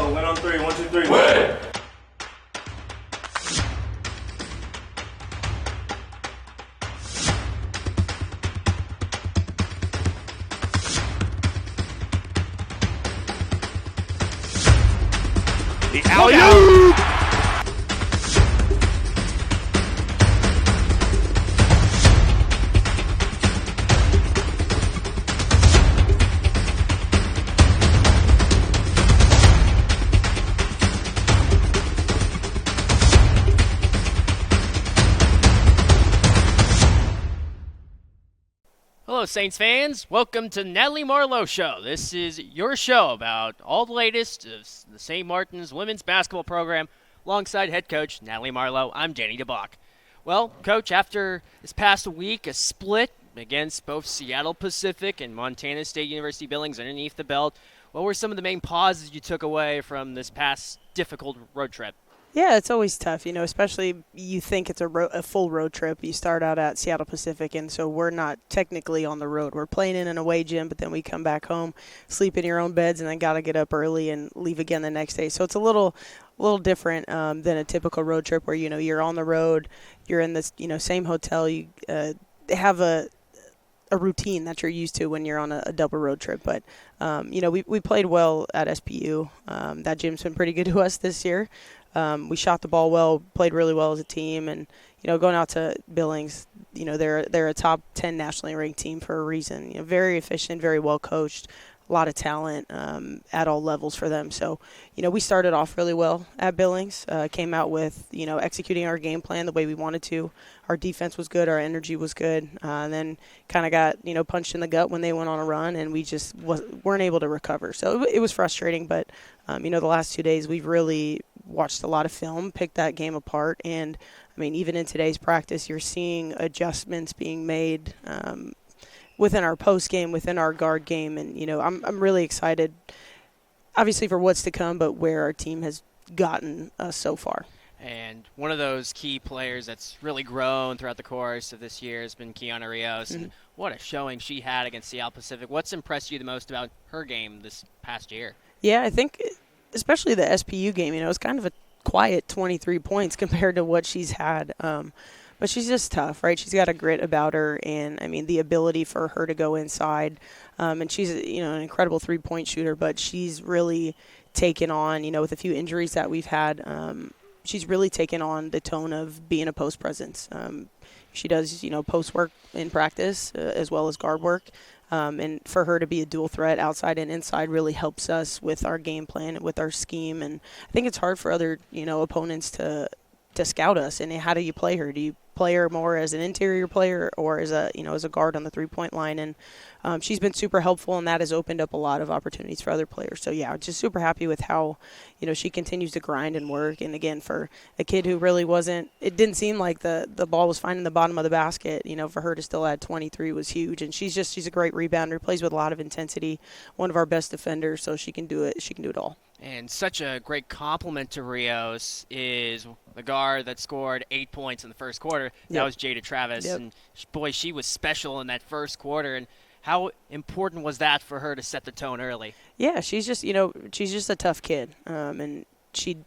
go. Win on three. 1, 2, 3. Win! The alley-oop! Hello, Saints fans. Welcome to Natalie Marlowe Show. This is your show about all the latest of the St. Martin's women's basketball program alongside head coach Natalie Marlowe. I'm DeBock. Well, Coach, after this past week, a split against both Seattle Pacific and Montana State University Billings underneath the belt, what were some of the main pauses you took away from this past difficult road trip? Yeah, it's always tough, especially you think it's a full road trip. You start out at Seattle Pacific, and so we're not technically on the road. We're playing in an away gym, but then we come back home, sleep in your own beds, and then got to get up early and leave again the next day. So it's a little different than a typical road trip where, you're on the road, you're in this, same hotel. You have a routine that you're used to when you're on a double road trip. But, we played well at SPU. That gym's been pretty good to us this year. We shot the ball well, played really well as a team, and going out to Billings, they're a top 10 nationally ranked team for a reason. Very efficient, very well coached, a lot of talent at all levels for them. So, we started off really well at Billings. Came out with executing our game plan the way we wanted to. Our defense was good, our energy was good, and then kind of got punched in the gut when they went on a run, and we just weren't able to recover. So it was frustrating, but the last 2 days we've really watched a lot of film, picked that game apart, and even in today's practice, you're seeing adjustments being made within our post game, within our guard game, and I'm really excited, obviously for what's to come, but where our team has gotten us so far. And one of those key players that's really grown throughout the course of this year has been Kiana Rios. Mm-hmm. And what a showing she had against Seattle Pacific. What's impressed you the most about her game this past year? Yeah, I think especially the SPU game, it's kind of a quiet 23 points compared to what she's had. But she's just tough, right? She's got a grit about her, and, the ability for her to go inside. And she's, an incredible three-point shooter, but she's really taken on, with a few injuries that we've had, she's really taken on the tone of being a post presence. She does, post work in practice as well as guard work. And for her to be a dual threat outside and inside really helps us with our game plan and with our scheme. And I think it's hard for other, opponents to scout us. And how do you play her? Do you play her more as an interior player or as a guard on the 3-point line? And she's been super helpful, and that has opened up a lot of opportunities for other players. So yeah, just super happy with how she continues to grind and work. And again, for a kid who really it didn't seem like the ball was finding the bottom of the basket. For her to still add 23 was huge. And she's a great rebounder, plays with a lot of intensity, one of our best defenders. So she can do it. She can do it all. And such a great compliment to Rios is the guard that scored 8 points in the first quarter. That was Jada Travis. Yep. And, boy, she was special in that first quarter. And how important was that for her to set the tone early? Yeah, she's just a tough kid. And she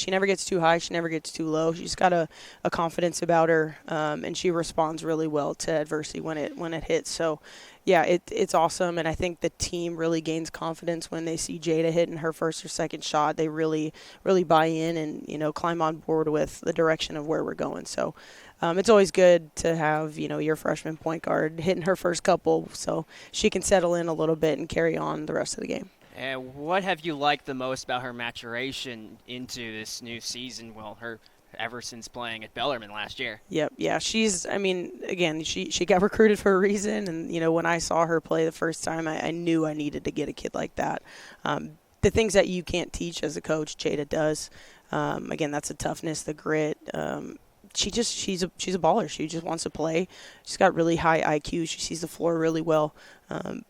never gets too high. She never gets too low. She's got a confidence about her, and she responds really well to adversity when it hits. So, yeah, it's awesome, and I think the team really gains confidence when they see Jada hitting her first or second shot. They really, really buy in and climb on board with the direction of where we're going. So, it's always good to have your freshman point guard hitting her first couple, so she can settle in a little bit and carry on the rest of the game. And what have you liked the most about her maturation into this new season? Well, ever since playing at Bellarmine last year. Yep, yeah. She's, again, she got recruited for a reason, and, when I saw her play the first time, I knew I needed to get a kid like that. The things that you can't teach as a coach, Jada does. Again, that's the toughness, the grit. She's a baller. She just wants to play. She's got really high IQ. She sees the floor really well.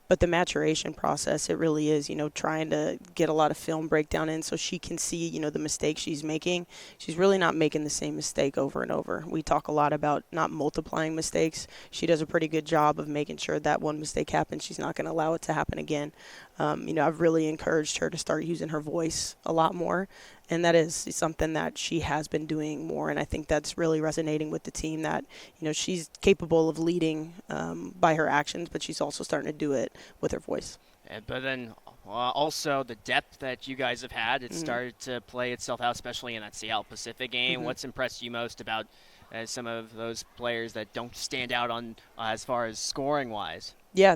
But the maturation process, it really is, trying to get a lot of film breakdown in so she can see, the mistakes she's making. She's really not making the same mistake over and over. We talk a lot about not multiplying mistakes. She does a pretty good job of making sure that one mistake happens, she's not going to allow it to happen again. I've really encouraged her to start using her voice a lot more, and that is something that she has been doing more, and I think that's really resonating with the team that, she's capable of leading by her actions, but she's also starting to do it with her voice. But then also the depth that you guys have had, it started to play itself out, especially in that Seattle Pacific game. What's impressed you most about some of those players that don't stand out on as far as scoring-wise? Yeah,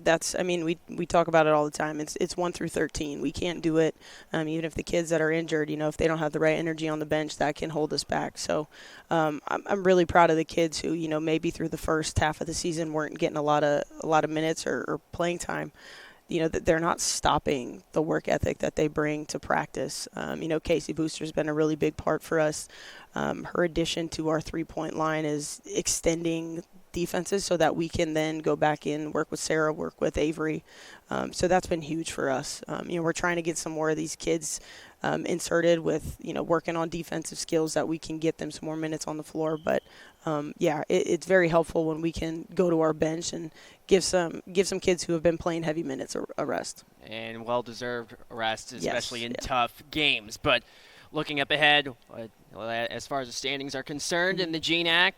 we talk about it all the time. It's 1 through 13. We can't do it. Even if the kids that are injured, if they don't have the right energy on the bench, that can hold us back. So I'm really proud of the kids who, maybe through the first half of the season weren't getting a lot of minutes or playing time. That they're not stopping the work ethic that they bring to practice. Casey Booster's been a really big part for us. Her addition to our three-point line is extending defenses so that we can then go back in, work with Sarah, work with Avery. So that's been huge for us. We're trying to get some more of these kids inserted with, working on defensive skills that we can get them some more minutes on the floor. But, it's very helpful when we can go to our bench and give some kids who have been playing heavy minutes a rest. And well-deserved rest, especially in tough games. But looking up ahead, as far as the standings are concerned in the GNAC,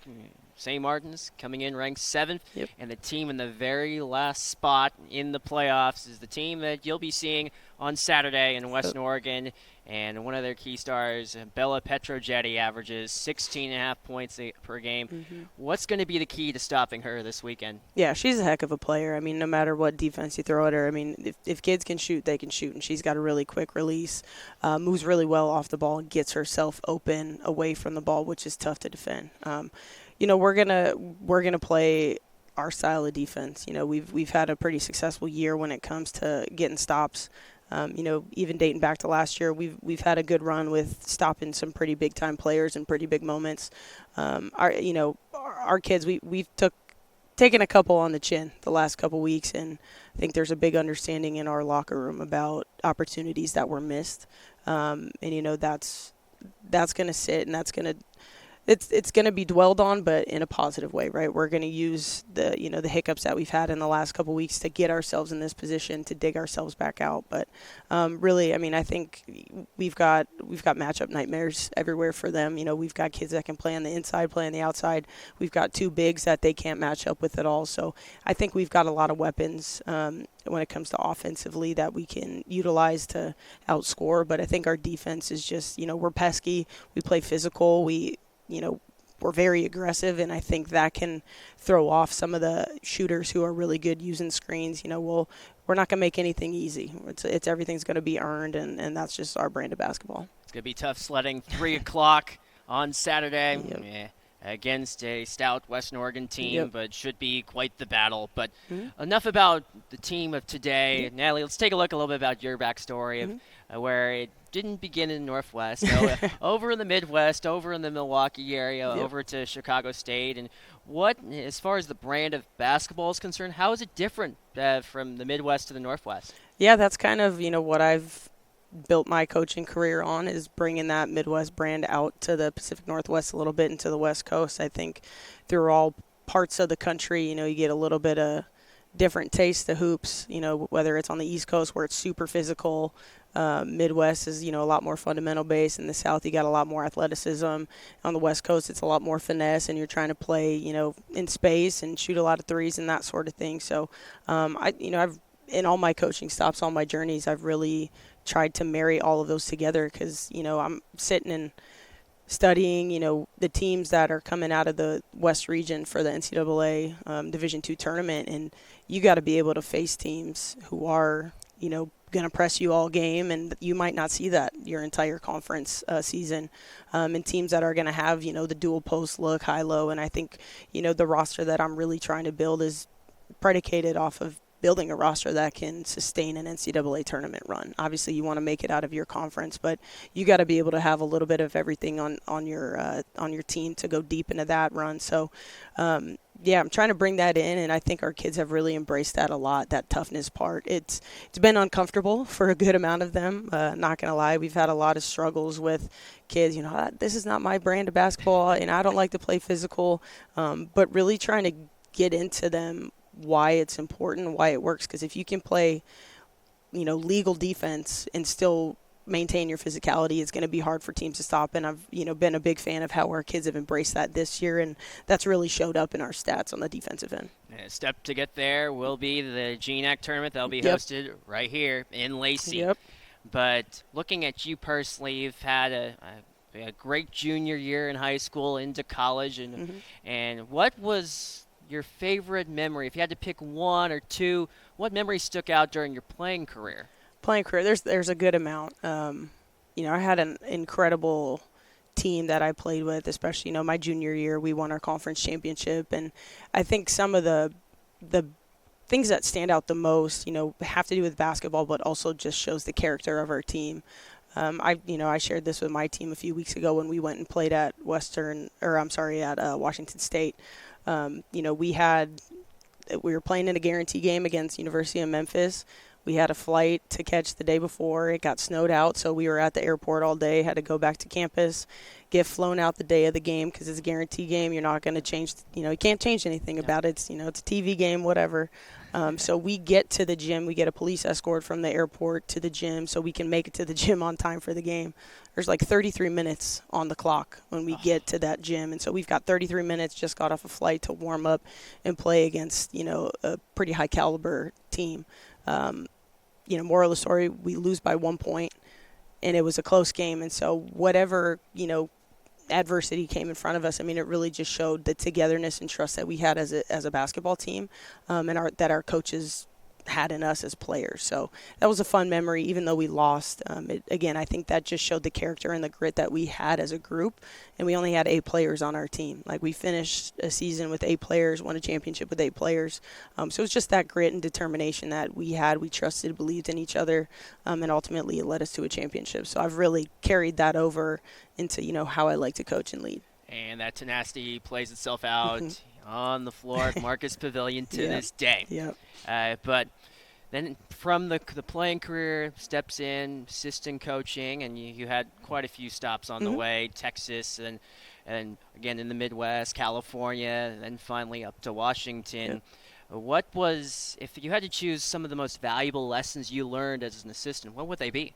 St. Martin's coming in ranked 7th, and the team in the very last spot in the playoffs is the team that you'll be seeing on Saturday in Western Oregon. And one of their key stars, Bella Petrojetti, averages 16.5 points per game. What's going to be the key to stopping her this weekend? Yeah, she's a heck of a player. No matter what defense you throw at her, if kids can shoot, they can shoot. And she's got a really quick release, moves really well off the ball, and gets herself open away from the ball, which is tough to defend. We're gonna play our style of defense. We've had a pretty successful year when it comes to getting stops. Even dating back to last year, we've had a good run with stopping some pretty big time players in pretty big moments. Our kids, we've taken a couple on the chin the last couple weeks, and I think there's a big understanding in our locker room about opportunities that were missed. That's going to sit, and that's going to. It's going to be dwelled on, but in a positive way, right? We're going to use the hiccups that we've had in the last couple of weeks to get ourselves in this position to dig ourselves back out. But really, I think we've got matchup nightmares everywhere for them. We've got kids that can play on the inside, play on the outside. We've got two bigs that they can't match up with at all. So I think we've got a lot of weapons when it comes to offensively that we can utilize to outscore. But I think our defense is just, we're pesky. We play physical. We're very aggressive, and I think that can throw off some of the shooters who are really good using screens. We're not going to make anything easy. It's everything's going to be earned, and that's just our brand of basketball. It's going to be tough sledding. 3 o'clock on Saturday against a stout Western Oregon team, but should be quite the battle. But enough about the team of today. Natalie, let's take a look a little bit about your backstory of where it didn't begin in Northwest, over in the Midwest, over in the Milwaukee area, over to Chicago State. And what, as far as the brand of basketball is concerned, how is it different from the Midwest to the Northwest? Yeah, that's kind of, what I've built my coaching career on, is bringing that Midwest brand out to the Pacific Northwest a little bit and to the West Coast. I think through all parts of the country, you get a little bit of different taste of hoops, whether it's on the East Coast where it's super physical. Midwest is, a lot more fundamental based. In the South, you got a lot more athleticism. On the West Coast, it's a lot more finesse, and you're trying to play, in space and shoot a lot of threes and that sort of thing. So, I've in all my coaching stops, all my journeys, I've really tried to marry all of those together because, I'm sitting and studying, the teams that are coming out of the West region for the NCAA Division II tournament, and you got to be able to face teams who are, going to press you all game, and you might not see that your entire conference season, and teams that are going to have, the dual post look, high-low, and I think, the roster that I'm really trying to build is predicated off of building a roster that can sustain an NCAA tournament run. Obviously, you want to make it out of your conference, but you got to be able to have a little bit of everything on your team to go deep into that run. So, yeah, I'm trying to bring that in, and I think our kids have really embraced that a lot, that toughness part. It's been uncomfortable for a good amount of them, not going to lie. We've had a lot of struggles with kids, this is not my brand of basketball, and I don't like to play physical, but really trying to get into them why it's important, why it works, because if you can play, legal defense and still maintain your physicality, it's going to be hard for teams to stop. And I've been a big fan of how our kids have embraced that this year, and that's really showed up in our stats on the defensive end. And a step to get there will be the GNAC tournament that'll be hosted right here in Lacey. Yep. But looking at you personally, you've had a great junior year in high school into college, and what was your favorite memory? If you had to pick one or two, what memory stuck out during your playing career? There's a good amount. I had an incredible team that I played with, especially my junior year. We won our conference championship, and I think some of the things that stand out the most, have to do with basketball, but also just shows the character of our team. I shared this with my team a few weeks ago when we went and played at Washington State. We were playing in a guarantee game against University of Memphis. We had a flight to catch the day before. It got snowed out, so we were at the airport all day, had to go back to campus, get flown out the day of the game because it's a guarantee game. You're not going to change, you can't change anything about it. It's a TV game, whatever. So we get to the gym. We get a police escort from the airport to the gym so we can make it to the gym on time for the game. There's like 33 minutes on the clock when we get to that gym. And so we've got 33 minutes, just got off a flight to warm up and play against, a pretty high caliber team. Moral of the story, we lose by 1 point, and it was a close game. And so whatever, adversity came in front of us, it really just showed the togetherness and trust that we had as a basketball team, and that our coaches had in us as players. So that was a fun memory, even though we lost. I think that just showed the character and the grit that we had as a group, and we only had 8 players on our team. Like, we finished a season with 8 players, won a championship with 8 players. So it's just that grit and determination that we had. We trusted, believed in each other, and ultimately it led us to a championship. So I've really carried that over into, how I like to coach and lead. And that tenacity plays itself out on the floor at Marcus Pavilion to this day. Yep. But then from the playing career, steps in assistant coaching, and you had quite a few stops on the way, Texas and again in the Midwest, California, and then finally up to Washington. Yep. What was, if you had to choose some of the most valuable lessons you learned as an assistant, what would they be?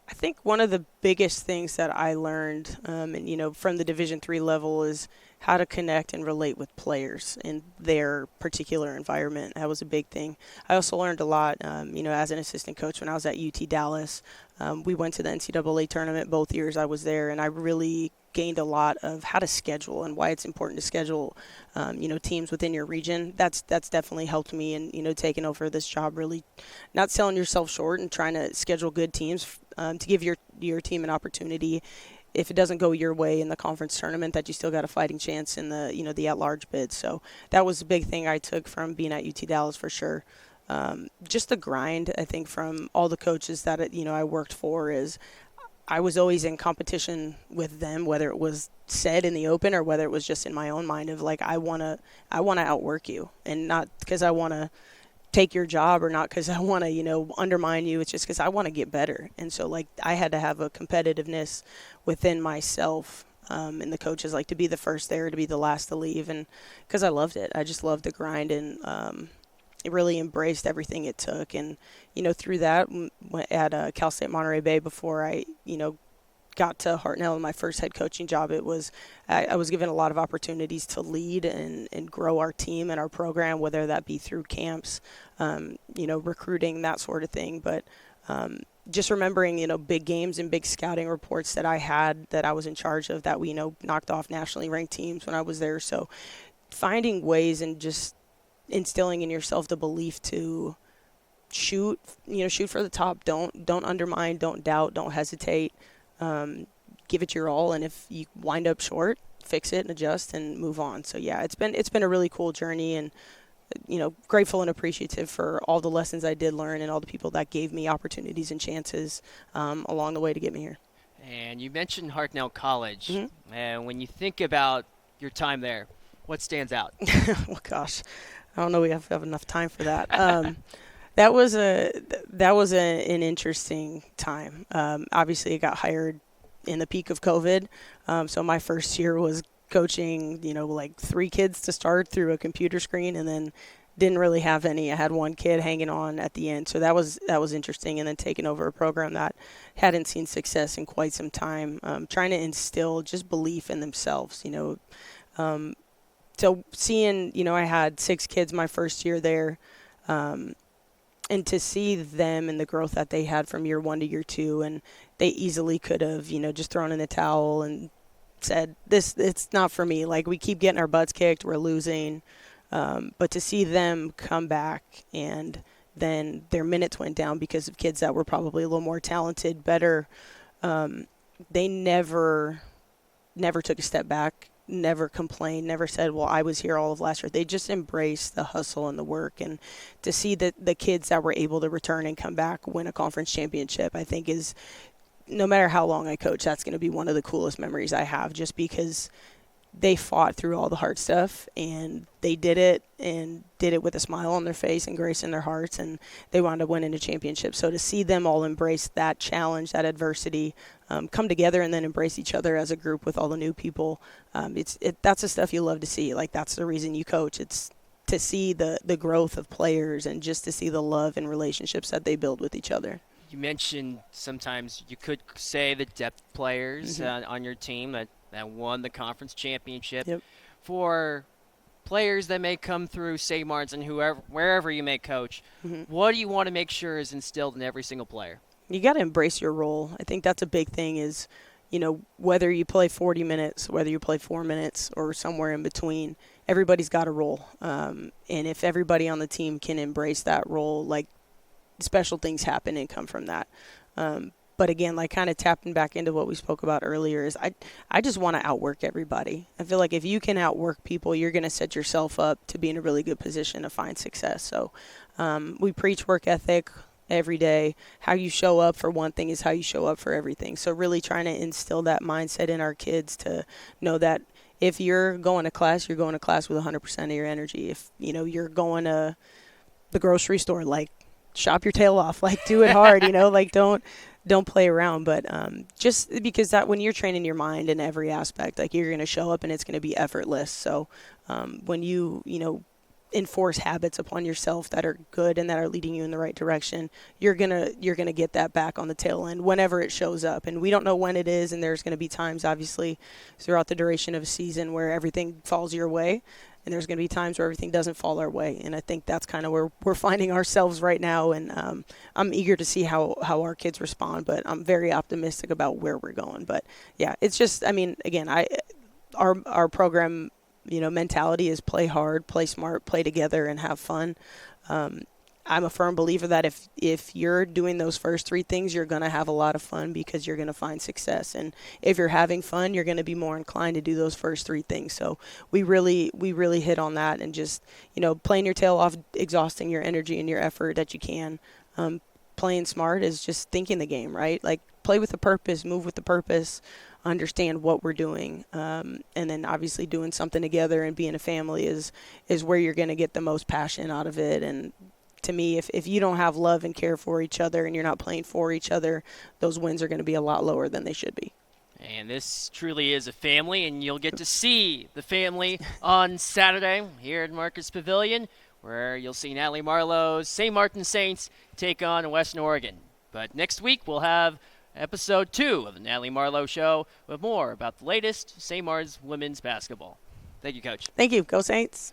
I think one of the biggest things that I learned, from the Division III level, is how to connect and relate with players in their particular environment. That was a big thing. I also learned a lot, as an assistant coach when I was at UT Dallas. We went to the NCAA tournament both years I was there, and I really gained a lot of how to schedule and why it's important to schedule, teams within your region. That's definitely helped me in, taking over this job, really not selling yourself short and trying to schedule good teams to give your team an opportunity. If it doesn't go your way in the conference tournament, that you still got a fighting chance in the at-large bid. So that was a big thing I took from being at UT Dallas for sure. Just the grind, I think, from all the coaches that I worked for, is I was always in competition with them, whether it was said in the open or whether it was just in my own mind of like, I wanna outwork you, and not because I want to take your job or not because I want to, undermine you. It's just because I want to get better. And so, like, I had to have a competitiveness within myself, and the coaches, like, to be the first there, to be the last to leave. And because I loved it. I just loved the grind, and it really embraced everything it took. And, through that, at Cal State Monterey Bay, before I, got to Hartnell in my first head coaching job, I was given a lot of opportunities to lead and grow our team and our program, whether that be through camps, recruiting, that sort of thing. But just remembering, big games and big scouting reports that I had, that I was in charge of, that we, knocked off nationally ranked teams when I was there. So finding ways and just instilling in yourself the belief to shoot for the top. Don't undermine, don't doubt, don't hesitate. Give it your all, and if you wind up short, fix it and adjust and move on. So yeah, it's been a really cool journey, and grateful and appreciative for all the lessons I did learn and all the people that gave me opportunities and chances along the way to get me here. And you mentioned Hartnell College. Mm-hmm. And when you think about your time there, what stands out? Well, gosh, I don't know. We have enough time for that. That was an interesting time. Obviously, I got hired in the peak of COVID, so my first year was coaching, like 3 kids to start through a computer screen, and then didn't really have any. I had 1 kid hanging on at the end, so that was interesting. And then taking over a program that hadn't seen success in quite some time, trying to instill just belief in themselves. So seeing, I had 6 kids my first year there, and to see them and the growth that they had from year 1 to year 2, and they easily could have, just thrown in the towel and said, it's not for me. Like, we keep getting our butts kicked, we're losing. But to see them come back, and then their minutes went down because of kids that were probably a little more talented, better, they never took a step back, never complained, never said, well, I was here all of last year. They just embraced the hustle and the work. And to see that the kids that were able to return and come back, win a conference championship, I think is, no matter how long I coach, that's going to be one of the coolest memories I have, just because they fought through all the hard stuff, and they did it with a smile on their face and grace in their hearts, and they wound up winning a championship. So to see them all embrace that challenge, that adversity, come together and then embrace each other as a group with all the new people, that's the stuff you love to see. Like, that's the reason you coach. It's to see the growth of players, and just to see the love and relationships that they build with each other. You mentioned sometimes you could say the depth players on your team that won the conference championship. Yep. For players that may come through St. Martin's and wherever you may coach, what do you want to make sure is instilled in every single player? You got to embrace your role. I think that's a big thing is, whether you play 40 minutes, whether you play 4 minutes, or somewhere in between, everybody's got a role. And if everybody on the team can embrace that role, like, special things happen and come from that. But again, like, kind of tapping back into what we spoke about earlier, is I just want to outwork everybody. I feel like if you can outwork people, you're going to set yourself up to be in a really good position to find success. So we preach work ethic every day. How you show up for one thing is how you show up for everything. So really trying to instill that mindset in our kids to know that if you're going to class, you're going to class with 100% of your energy. If, you're going to the grocery store, like, shop your tail off, like, do it hard, like, don't play around. But just because that when you're training your mind in every aspect, like, you're going to show up and it's going to be effortless. So when you enforce habits upon yourself that are good and that are leading you in the right direction, you're gonna get that back on the tail end whenever it shows up. And we don't know when it is, and there's going to be times, obviously, throughout the duration of a season where everything falls your way. And there's going to be times where everything doesn't fall our way. And I think that's kind of where we're finding ourselves right now. And I'm eager to see how our kids respond, but I'm very optimistic about where we're going. But, yeah, it's just, again, our program, mentality is play hard, play smart, play together, and have fun. I'm a firm believer that if you're doing those first 3 things, you're going to have a lot of fun, because you're going to find success. And if you're having fun, you're going to be more inclined to do those first 3 things. So we really hit on that, and just, playing your tail off, exhausting your energy and your effort that you can. Playing smart is just thinking the game, right? Like, play with a purpose, move with the purpose, understand what we're doing. And then obviously doing something together and being a family is where you're going to get the most passion out of it. And to me, if you don't have love and care for each other, and you're not playing for each other, those wins are going to be a lot lower than they should be. And this truly is a family, and you'll get to see the family on Saturday here at Marcus Pavilion, where you'll see Natalie Marlowe's St. Martin Saints take on Western Oregon. But next week we'll have episode 2 of the Natalie Marlowe Show with more about the latest St. Martin's women's basketball. Thank you, Coach. Thank you. Go Saints.